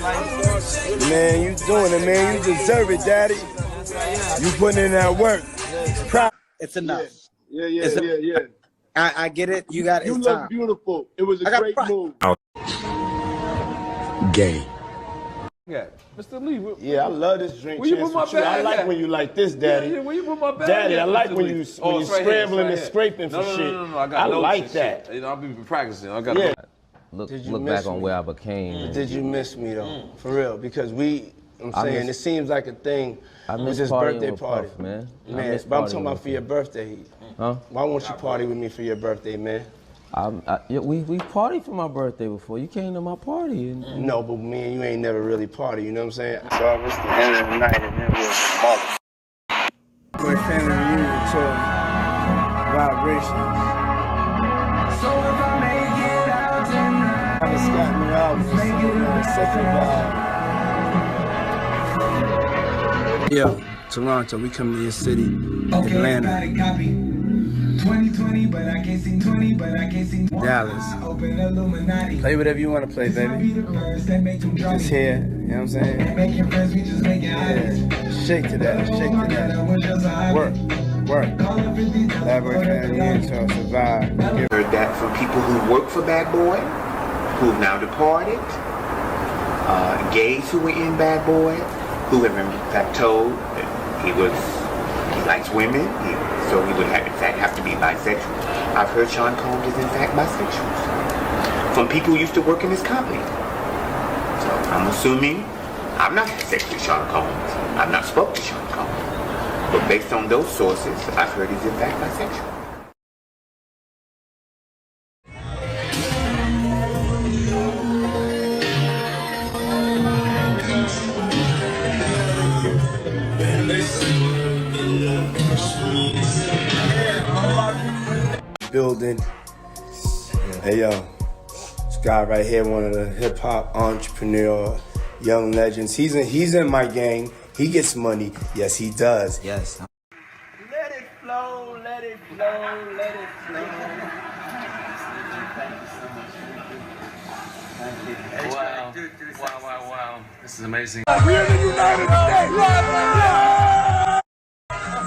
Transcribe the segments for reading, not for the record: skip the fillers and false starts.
Man, you doing it, man. You deserve it, Daddy. You putting in that work. It's enough. Yeah. I get it. You got it. You It's look time. beautiful. It was a great move. Gay. Yeah, Mr. Lee. Yeah, I love this drink. Where you put my bag I like at? when you like this, Daddy. Yeah, where you put my bag Daddy, at, I like Mr. when Lee? you It's scrambling right and here. scraping for shit. No. I got notes like and that. shit. You know, I'll be practicing. I got Yeah. Look Did you back miss on me? where I became. Did you miss me though? For real, because I'm I saying miss- it seems like a thing. I with miss this partying birthday with party, Puff, man. I Man, miss but I'm partying talking about with for your him. birthday. Huh? Why won't you party with me for your birthday, man? Yeah, we partied for my birthday before. You came to my party. And, No, but me and you ain't never really party. You know what I'm saying? So it's the end of the night, and then we'll mother. My family reunion to vibrations. So if I make it out tonight, I just got me out. Such a vibe. Yo, Toronto, we come to your city, Atlanta. 2020, but I can't see 20, but I can't see Dallas. Open Illuminati. Play whatever you want to play, baby. Just here, you know what I'm saying? Making friends, we just making eyes. Shake to that, shake to that. Work. Elaborate family until survive. Heard that from people who work for Bad Boy, who've now departed, gays who were in Bad Boy, who have in fact told that he likes women, so he would have, in fact have to be bisexual. I've heard Sean Combs is in fact bisexual. From people who used to work in his company. So I'm assuming, I'm not sexually Sean Combs. I've not spoken to Sean Combs. But based on those sources, I've heard he's in fact bisexual. Building. Hey yo, this guy right here, one of the hip hop entrepreneur young legends. He's in my gang. He gets money. Yes, he does. yes. Let it flow, let it flow, let it flow. Thank you so much. Wow. This is amazing. We are the United States.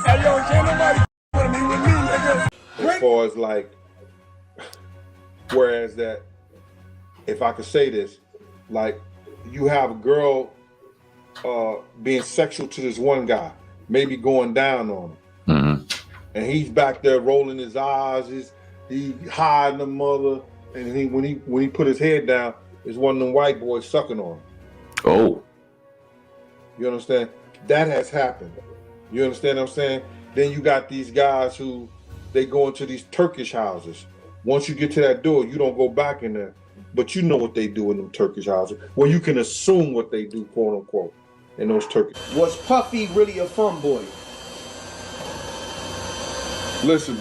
Hey yo, can't nobody with me, nigga. As far as like, whereas that, if I could say this, like you have a girl being sexual to this one guy, maybe going down on him, and he's back there rolling his eyes, he hiding the mother, and when he put his head down, it's one of them white boys sucking on him. Oh. You understand? That has happened. You understand what I'm saying? Then you got these guys who they go into these Turkish houses. Once you get to that door, you don't go back in there. But you know what they do in them Turkish houses. Well, you can assume what they do, quote unquote, in those Turkish. Was Puffy really a fun boy? Listen,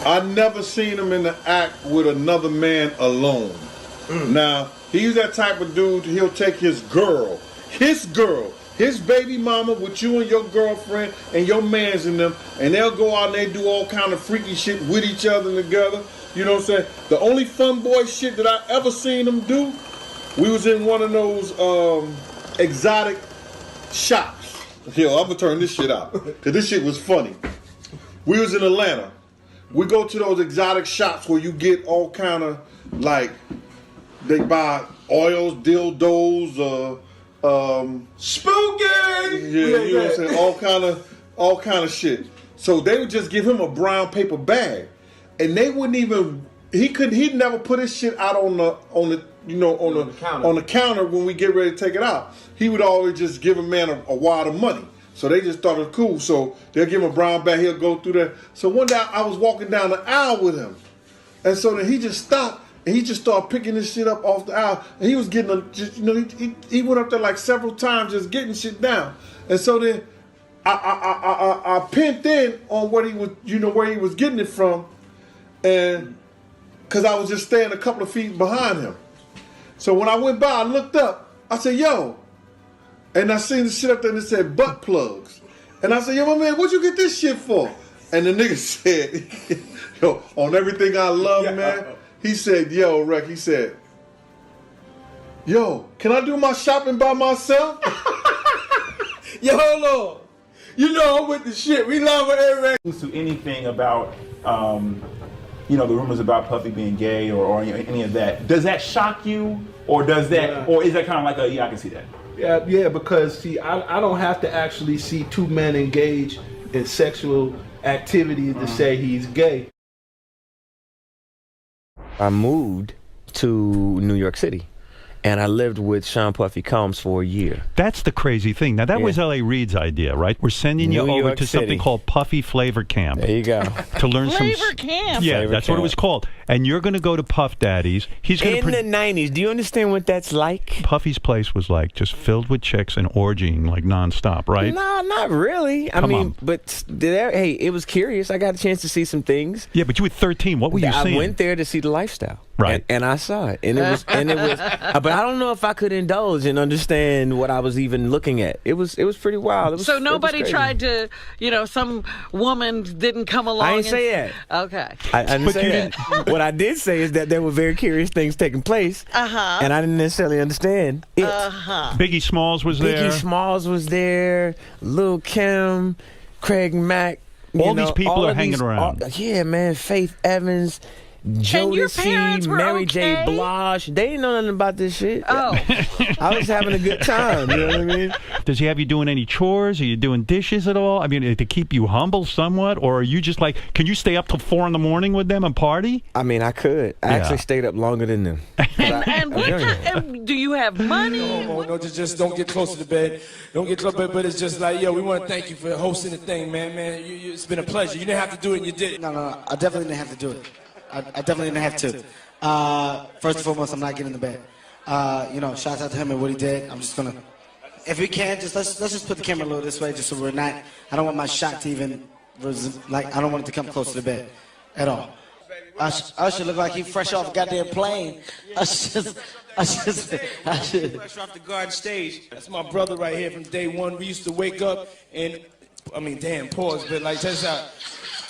I never seen him in the act with another man alone. Now, he's that type of dude, he'll take his girl, his baby mama with you and your girlfriend and your mans in them, and they'll go out and they do all kind of freaky shit with each other together. You know what I'm saying? The only fun boy shit that I ever seen him do, we was in one of those exotic shops. Yo, I'm gonna turn this shit out, cause this shit was funny. We was in Atlanta. We go to those exotic shops where you get all kind of like, they buy oils, dildos, spooky. Yeah, you know what I'm saying? All kind of shit. So they would just give him a brown paper bag, and they wouldn't even. He'd never put his shit out on the counter when we get ready to take it out. He would always just give a man a wad of money. So they just thought it was cool. So they'll give him a brown bag. He'll go through there. So one day I was walking down the aisle with him, and so then he just stopped. And he just started picking this shit up off the aisle. And he was getting, he went up there like several times just getting shit down. And so then I pinned in on what he was, where he was getting it from. And because I was just staying a couple of feet behind him. So when I went by, I looked up. I said, yo. And I seen the shit up there and it said butt plugs. And I said, yo, my man, what'd you get this shit for? And the nigga said, yo, on everything I love, man. He said, yo, Rec, he said, Yo, can I do my shopping by myself? Yo, hold on. You know I'm with the shit. We love everybody. To anything about, you know, the rumors about Puffy being gay or any of that. Does that shock you, or does that, or is that kind of like a, yeah, I can see that? Yeah, because see, I don't have to actually see two men engage in sexual activity to say he's gay. I moved to New York City, and I lived with Sean Puffy Combs for a year. That's the crazy thing. Now, that was L.A. Reid's idea, right? We're sending you New over York to City. something called Puffy Flavor Camp. There you go. To learn Flavor Camp. Yeah, Flavor that's what it Camp. was called. And you're going to go to Puff Daddy's. He's going In the 90s, do you understand what that's like? Puffy's place was like just filled with chicks and orgying like nonstop, right? No, not really. I Come mean, on. but hey, it was curious. I got a chance to see some things. Yeah, but you were 13. What were you seeing? I went there to see the lifestyle. Right. And I saw it. And it was but I don't know if I could indulge and understand what I was even looking at. It was pretty wild. It was, So nobody it was crazy. tried to, you know, some woman didn't come along. I didn't and say that. Okay. I didn't say that. What I did say is that there were very curious things taking place. And I didn't necessarily understand it. Biggie Smalls was there. Biggie Smalls was there. Lil' Kim, Craig Mack. All these people are hanging around. Yeah, man. Faith Evans. your parents Jodeci, were Mary J. okay? Blige. They didn't know nothing about this shit. Oh. I was having a good time. You know what I mean? Does he have you doing any chores? Are you doing dishes at all? I mean, to keep you humble somewhat? Or are you just like, can you stay up till 4 in the morning with them and party? I mean, I could. I actually stayed up longer than them. And what kind, do you have money? No, just don't get close to the bed. Don't get close to the bed, but it's just like, yo, we want to thank you for hosting the thing, man. It's been a pleasure. You didn't have to do it, and you did it. No, I definitely didn't have to do it. I definitely didn't have to. First and foremost, I'm not getting in the bed. You know, shout out to him and what he did. I'm just gonna, if we can, let's just put the camera a little this way, just so we're not. I don't want my shot to even, I don't want it to come close to the bed, at all. I should look like he fresh off a goddamn plane. I should. Fresh off the garden stage. That's my brother right here from day one. We used to wake up and, I mean, damn, pause, but like, check this out.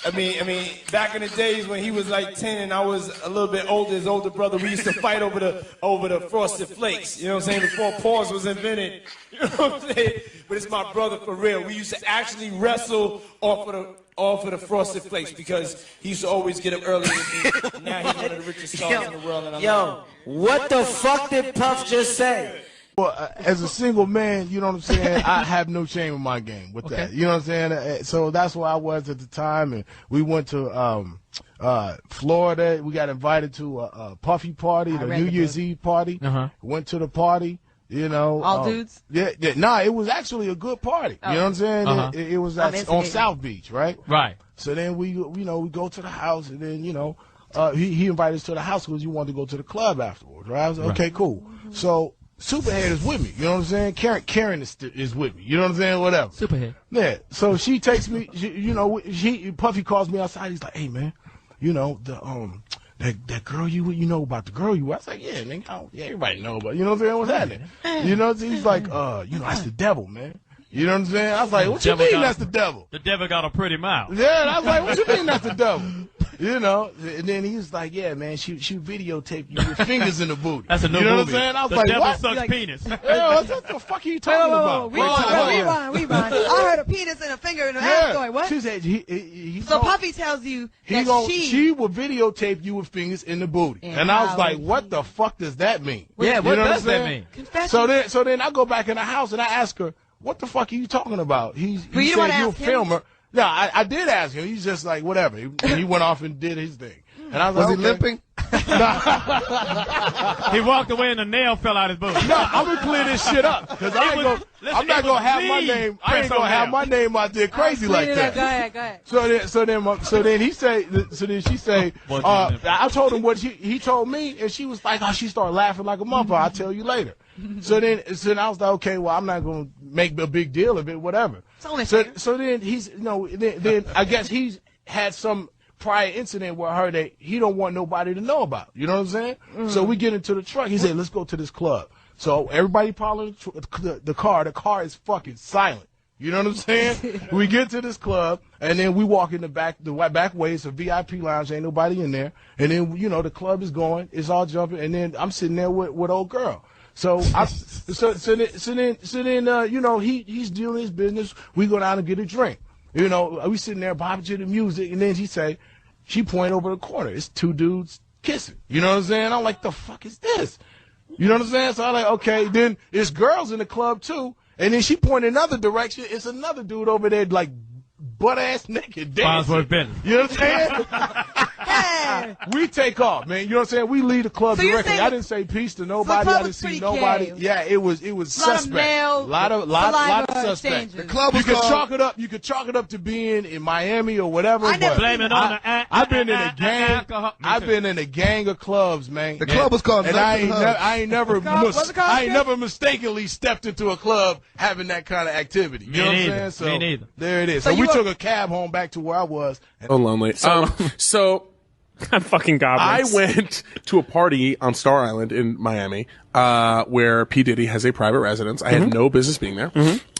I mean, back in the days when he was like 10 and I was a little bit older, his older brother, we used to fight over the Frosted Flakes. You know what I'm saying? Before pause was invented. You know what I'm saying? But it's my brother for real. We used to actually wrestle off of the Frosted Flakes because he used to always get up early with me. Now he's one of the richest stars in the world. And Yo, what the fuck did Puff just say? Well, as a single man, you know what I'm saying, I have no shame in my game with that. You know what I'm saying? So that's where I was at the time, and we went to Florida. We got invited to a Puffy party, the New Year's Eve party. Went to the party. You know, All dudes? Yeah. Nah, it was actually a good party. You know what I'm saying? It was on South Beach, right? Right. So then we go to the house, and then he invited us to the house because he wanted to go to the club afterwards, right? I was like, okay, cool. So Superhead is with me, you know what I'm saying? Karen is with me, you know what I'm saying? Whatever. Superhead. Yeah. So she takes me, Puffy calls me outside. He's like, hey man, you know that girl you know about the girl you. I was like, yeah, nigga, everybody know about. You know what I'm saying? What's happening? You know, he's like, that's the devil, man. You know what I'm saying? I was like, what you mean that's the devil? The devil got a pretty mouth. Yeah, and I was like, what you mean that's the devil? You know, and then he was like, yeah, man, she videotaped you with fingers in the booty. That's a new movie. movie. What I'm saying? I was the like, devil what? sucks penis. Yeah, what the fuck are you talking about? Rewind. I heard a penis and a finger in her ass going, what? She said so Puffy tells you that she will videotape you with fingers in the booty. And I was like, what the fuck does that mean? Yeah, what does that mean? So then I go back in the house and I ask her, what the fuck are you talking about? He said you're a filmer. No, I did ask him. He's just like, whatever. He went off and did his thing. And I was like, he limping? He walked away and the nail fell out his boot. No, I'm gonna clear this shit up because I'm not gonna have my name. I ain't gonna have my name out there crazy like that. Go ahead. So then he say. So then she say. I told him what he told me, and she was like, oh, she started laughing like a motherfucker. I'll tell you later. So then I was like, okay, well, I'm not gonna make a big deal of it, whatever. So then he's then I guess he's had some prior incident with her that he don't want nobody to know about. You know what I'm saying? So we get into the truck. He said, let's go to this club. So everybody piling the car. The car is fucking silent. You know what I'm saying? We get to this club, and then we walk in the back way. It's a VIP lounge. Ain't nobody in there. And then, the club is going. It's all jumping. And then I'm sitting there with old girl. So then, you know, he's doing his business. We go down and get a drink. You know, we sitting there bopping to the music, and then she point over the corner. It's two dudes kissing. You know what I'm saying? I'm like, the fuck is this? You know what I'm saying? So I'm like, okay. Then there's girls in the club too, and then she point another direction. It's another dude over there like butt ass naked dancing. You know what I'm saying? We take off, man. You know what I'm saying? We leave the club directly. I didn't say peace to nobody. I didn't see nobody. Gay. Yeah, it was suspect. A lot of suspect. The club was chalk it up. You could chalk it up to being in Miami or whatever. I've been in a gang. I've been in a gang of clubs, man. The club was called. And I ain't never mistakenly stepped into a club having that kind of activity. You know what I'm saying? So Me neither. there it is. So we took a cab home back to where I was. So lonely. So I'm fucking goblins. I went to a party on Star Island in Miami, where P. Diddy has a private residence. I had no business being there.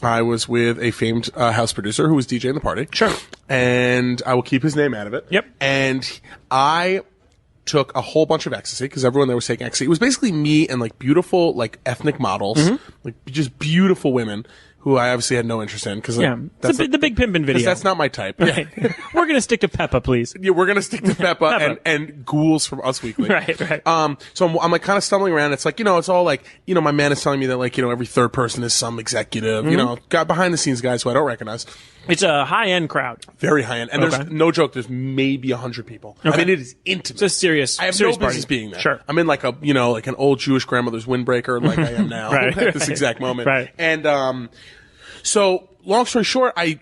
I was with a famed house producer who was DJing the party. Sure. And I will keep his name out of it. Yep. And I took a whole bunch of ecstasy because everyone there was taking ecstasy. It was basically me and like beautiful like ethnic models, like just beautiful women who I obviously had no interest in because it's the big pimpin' video. That's not my type. Right. Yeah. We're gonna stick to Peppa, please. Yeah, we're gonna stick to Peppa and ghouls from Us Weekly. Right. So I'm like kind of stumbling around. It's like, you know, it's all like, you know, my man is telling me that like, you know, every third person is some executive, you know, got behind the scenes guys who I don't recognize. It's a high-end crowd. Very high-end. And there's no joke, there's maybe 100 people. Okay. I mean, it is intimate. It's a serious I have serious no business party. being there. Sure. I'm in like a, you know, like an old Jewish grandmother's windbreaker like I am now at this exact moment. Right. And so long story short, I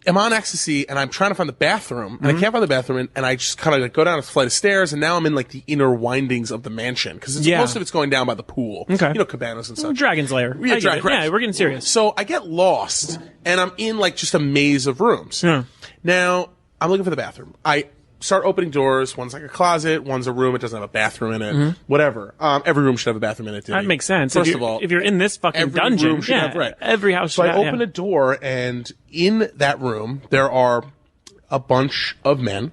am on ecstasy and I'm trying to find the bathroom and I can't find the bathroom and I just kind of like go down a flight of stairs and now I'm in like the inner windings of the mansion because most of it's going down by the pool. Okay. You know, cabanas and such. Dragon's Lair. Yeah, Yeah, we're getting serious. So I get lost and I'm in like just a maze of rooms. Yeah. Now I'm looking for the bathroom. I start opening doors. One's like a closet. One's a room. It doesn't have a bathroom in it. Whatever. Every room should have a bathroom in it. That makes sense. First of all, if you're in this fucking every dungeon, room should have, right. Every house So should I have, open a door, and in that room there are a bunch of men,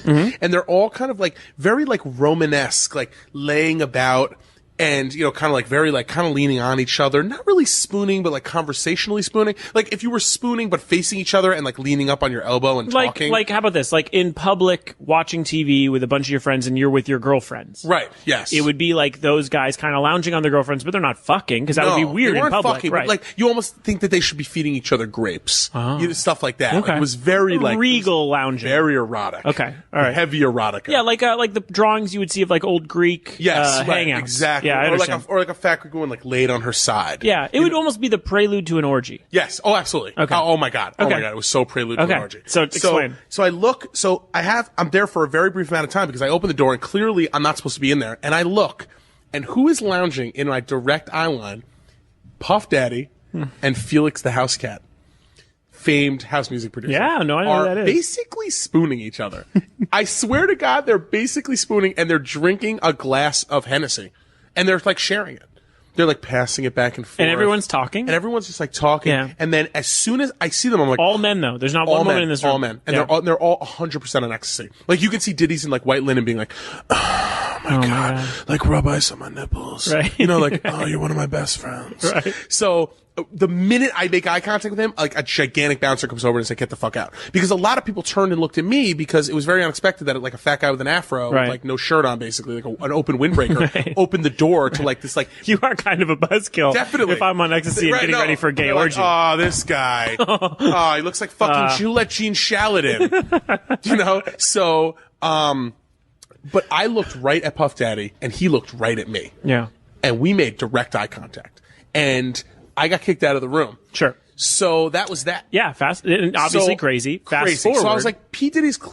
and they're all kind of like very like Romanesque, like laying about. And, you know, kind of like very like kind of leaning on each other, not really spooning, but like conversationally spooning. Like if you were spooning, but facing each other and like leaning up on your elbow and talking. Like, how about this? Like in public, watching TV with a bunch of your friends and you're with your girlfriends. Right. Yes. It would be like those guys kind of lounging on their girlfriends, but they're not fucking because that would be weird they in weren't public. Fucking, right. But like you almost think that they should be feeding each other grapes. You know, stuff like that. Okay. Like, it was very like regal lounging. Very erotic. Okay. All right. Heavy erotica. Yeah, like the drawings you would see of like old Greek right, hangouts. Exactly. Yeah, I or understand. like a fat Greek woman like laid on her side. Yeah, it would almost be the prelude to an orgy. Yes. Oh, absolutely. Okay. Oh my god. Oh Okay. my god. It was so prelude to an orgy. So explain. So I look. So I'm there for a very brief amount of time because I open the door and clearly I'm not supposed to be in there. And I look, and who is lounging in my direct eye line? Puff Daddy and Felix the House Cat, famed house music producer. Yeah, no, I know who that is. Basically spooning each other. I swear to God, they're basically spooning and they're drinking a glass of Hennessy, and they're like sharing it. They're like passing it back and forth. And everyone's talking? And everyone's just like talking. Yeah. And then as soon as I see them, I'm like, all men though. There's not one woman in this room. all men. And they're all 100% on ecstasy. Like you can see Diddy's in like white linen being like, oh my God. Like rub ice on my nipples. Right. You know, like, oh, you're one of my best friends. Right. So the minute I make eye contact with him, like a gigantic bouncer comes over and says, get the fuck out. Because a lot of people turned and looked at me because it was very unexpected that like a fat guy with an afro, with like no shirt on basically, like an open windbreaker, opened the door to like this like. You are kind of a buzzkill. Definitely. If I'm on ecstasy and getting ready for a gay orgy. Like, oh, this guy. Oh, he looks like fucking Gillette Gene Shaladin. You know? So, but I looked right at Puff Daddy and he looked right at me. Yeah. And we made direct eye contact. And I got kicked out of the room. Sure. So that was that. Yeah, fast. And obviously crazy. Fast forward. So I was like, P. Diddy's clear.